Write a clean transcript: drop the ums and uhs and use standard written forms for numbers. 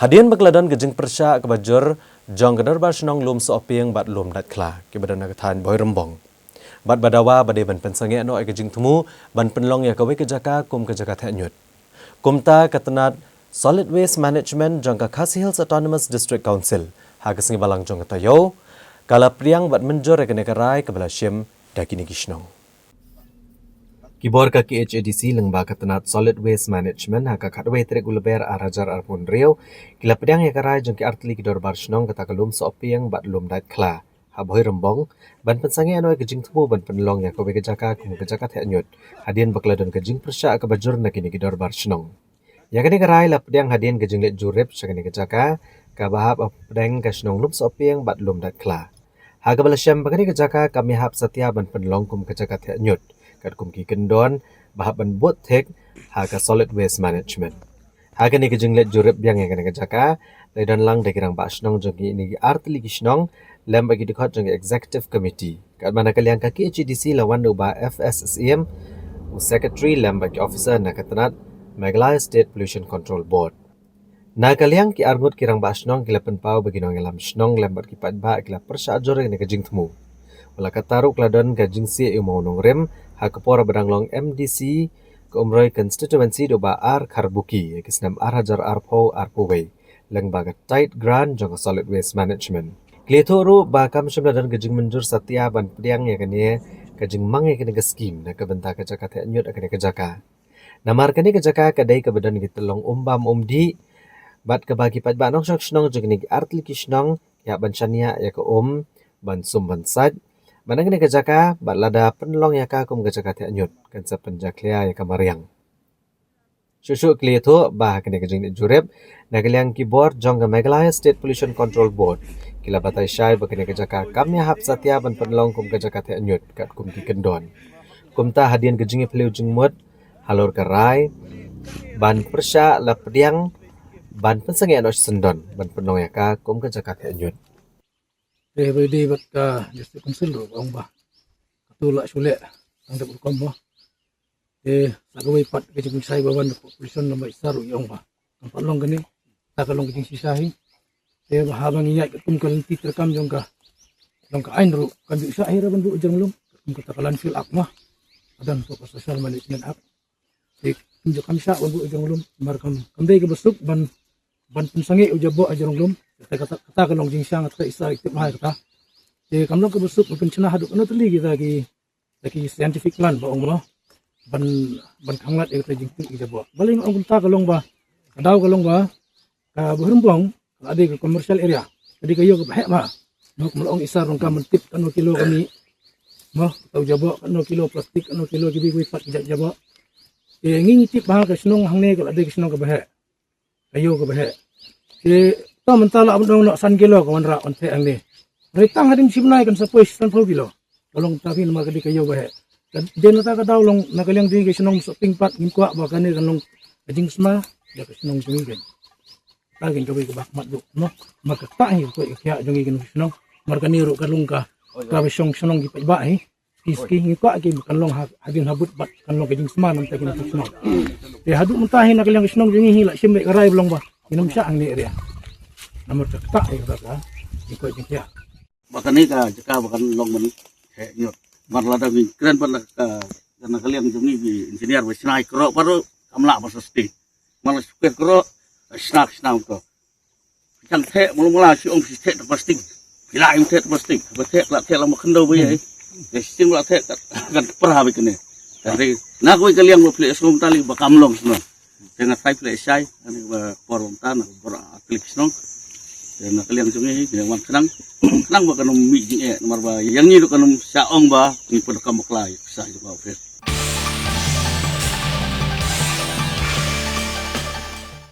Hadian bakladan gejing persya kebajur jong kedar bar senong lum sopieng bat lum dat kla kibadan nagatan boy rembong. Bat badawa bade ban pensange no ay gejing temu ban penlong ya kawe kejaka kum kejaka thanyut. Kumta katanat Solid Waste Management jong ka Khasi Hills Autonomous District Council hagas ngi balang jong katayo kala priang bat menjor ekene karai kabala syem dakini gishnong. Kibor ka KHADC lengba katanat Solid Waste Management haka katwe trek uleber arajar arpun rio kila priang ya karai jong ki artli kidor bar shnong kata kalum sopieng bat lum dat kla haboy rembong ban pensange ano kejing temu ban penlong ya kawe kejaka kum kejaka thanyut hadian bakladon kejing persya ka bajur nakini kidor bar shnong. Ya kini karai la pedang hadian kejing let jurip sakani kejaka ka bahap pedang ka shnong lum sopieng bat lum dat kla. Haga balasyam bakani kejaka kami hap satya ban penlong kum kejaka thanyut. Kat kum ki kendon bahap ban buat tek haga Solid Waste Management. Haga ni kejing let jurip biang yang kena kejaka ledan lang dekirang ba shnong jong ini artli gishnong lem bagi dikot jong executive committee. Kat mana kalian kaki HDC lawan uba FSSEM secretary lem bagi officer nakatanat Meghalaya State Pollution Control Board. Na kalian ki arngut kirang ba shnong kila penpau bagi nong elam shnong lem bagi pat ba kila persya jor ni kejing temu. Wala kataruk ladon kajing si umau nong rem hakapora bedanglong MDC ke umroy constituency doba ar karbuki kisnam ar hajar arpo arpoway leng bagat tight grand jong Solid Waste Management. Kletoru ba kam shimla dan kajing menjur satya ban pediang ya kani kajing mang ya kani skim na kabenta kajaka thanyut akani kajaka. Namar kani kajaka kadai kabadan gitelong umbam umdi bat kabagi pat ba nong shnong jong ni artli kishnong ya ban shania ya ke ban sum ban sad manang ni kajaka bat lada penlong ya ka kum kajaka thanyut kan sa penjaklia ya kamariang. Susu klieto bah kani kajing ni jurep nagaliang keyboard jong Meghalaya State Pollution Control Board kila batai syai bakani kajaka kamya hap satya ban penlong kum kajaka thanyut kat kum ki kendon. Kumta hadian kajing pleu jingmut halor karai ban persya la pediang ban pensange anos sendon ban penlong ya ka kum kajaka thanyut. Everyday bat ka district council ang ba katula sule ang dapat ko mo sagaway pat kajing say bawan population na may saru yung ba ang palong gani takalong kajing sisahi habang iya kum kan titer kam yung ka ain ro kan bisa ahira ban bu jang lum kum katakalan fill up ma adan to social management app kunjo kam sa bu jang lum markam kamday ka basuk ban pensange ujabo ajarong lum kata kalong jing siang at isa iktip mahal kata kamlong kabusuk pencenah haduk ano tali kita lagi scientific plan ba ong mo ban kanglat ito jing ting ijabo baling ang kunta kalong ba kadaw kalong ba ka buhrumbong adi ka commercial area adi kayo ka bahe ma no kumlong isa rong ka mentip ano kilo kami mo taw jabo ano kilo plastik ano kilo gibi wi pat jabo ngingi tip ba ka snong hangne ka adi ka snong ka bahe kayo ka bahe to mentala abdong no san kilo kawan ra on te ang ni retang hadin sibnay kan sa pues san kilo kalong takin ma kadi kayo bahe den ta ka daw long nakalyang din kay sinong sa pingpat ngikwa ba kanil kanong kajing sma da ka sinong sumigin laging kaway ka bakmat do no makatahi ko ikya jong igin sinong markaniro kalong ka kabisyong sinong gipaiba ski ngikwa kay kanlong hadin habut bat kanlong kajing sma nam takin sinong hadu muntahin nakalyang sinong jing hila simbe karay long ba inam siya ang ni area nomor tak ka ikut dia bahkan ni ka jaka bahkan long man nyot marla da min kren pan ka kana kaliang jumi bi engineer wa snai kro paro kamla ba sasti malah super kro snack ko chang the mula si om si the plastik bila im the plastik ba the la the la ma khando ba ye sting la the kan perha bi kene dari na ko kaliang lo play som tali ba kamlong sno dengan five play sai ani ba porom tan ba klik sno na kaliang jungi dengan wang kenang ba kanum mi nomor ba yang ni do kanum saong ba ni pun kam klai sa jo ba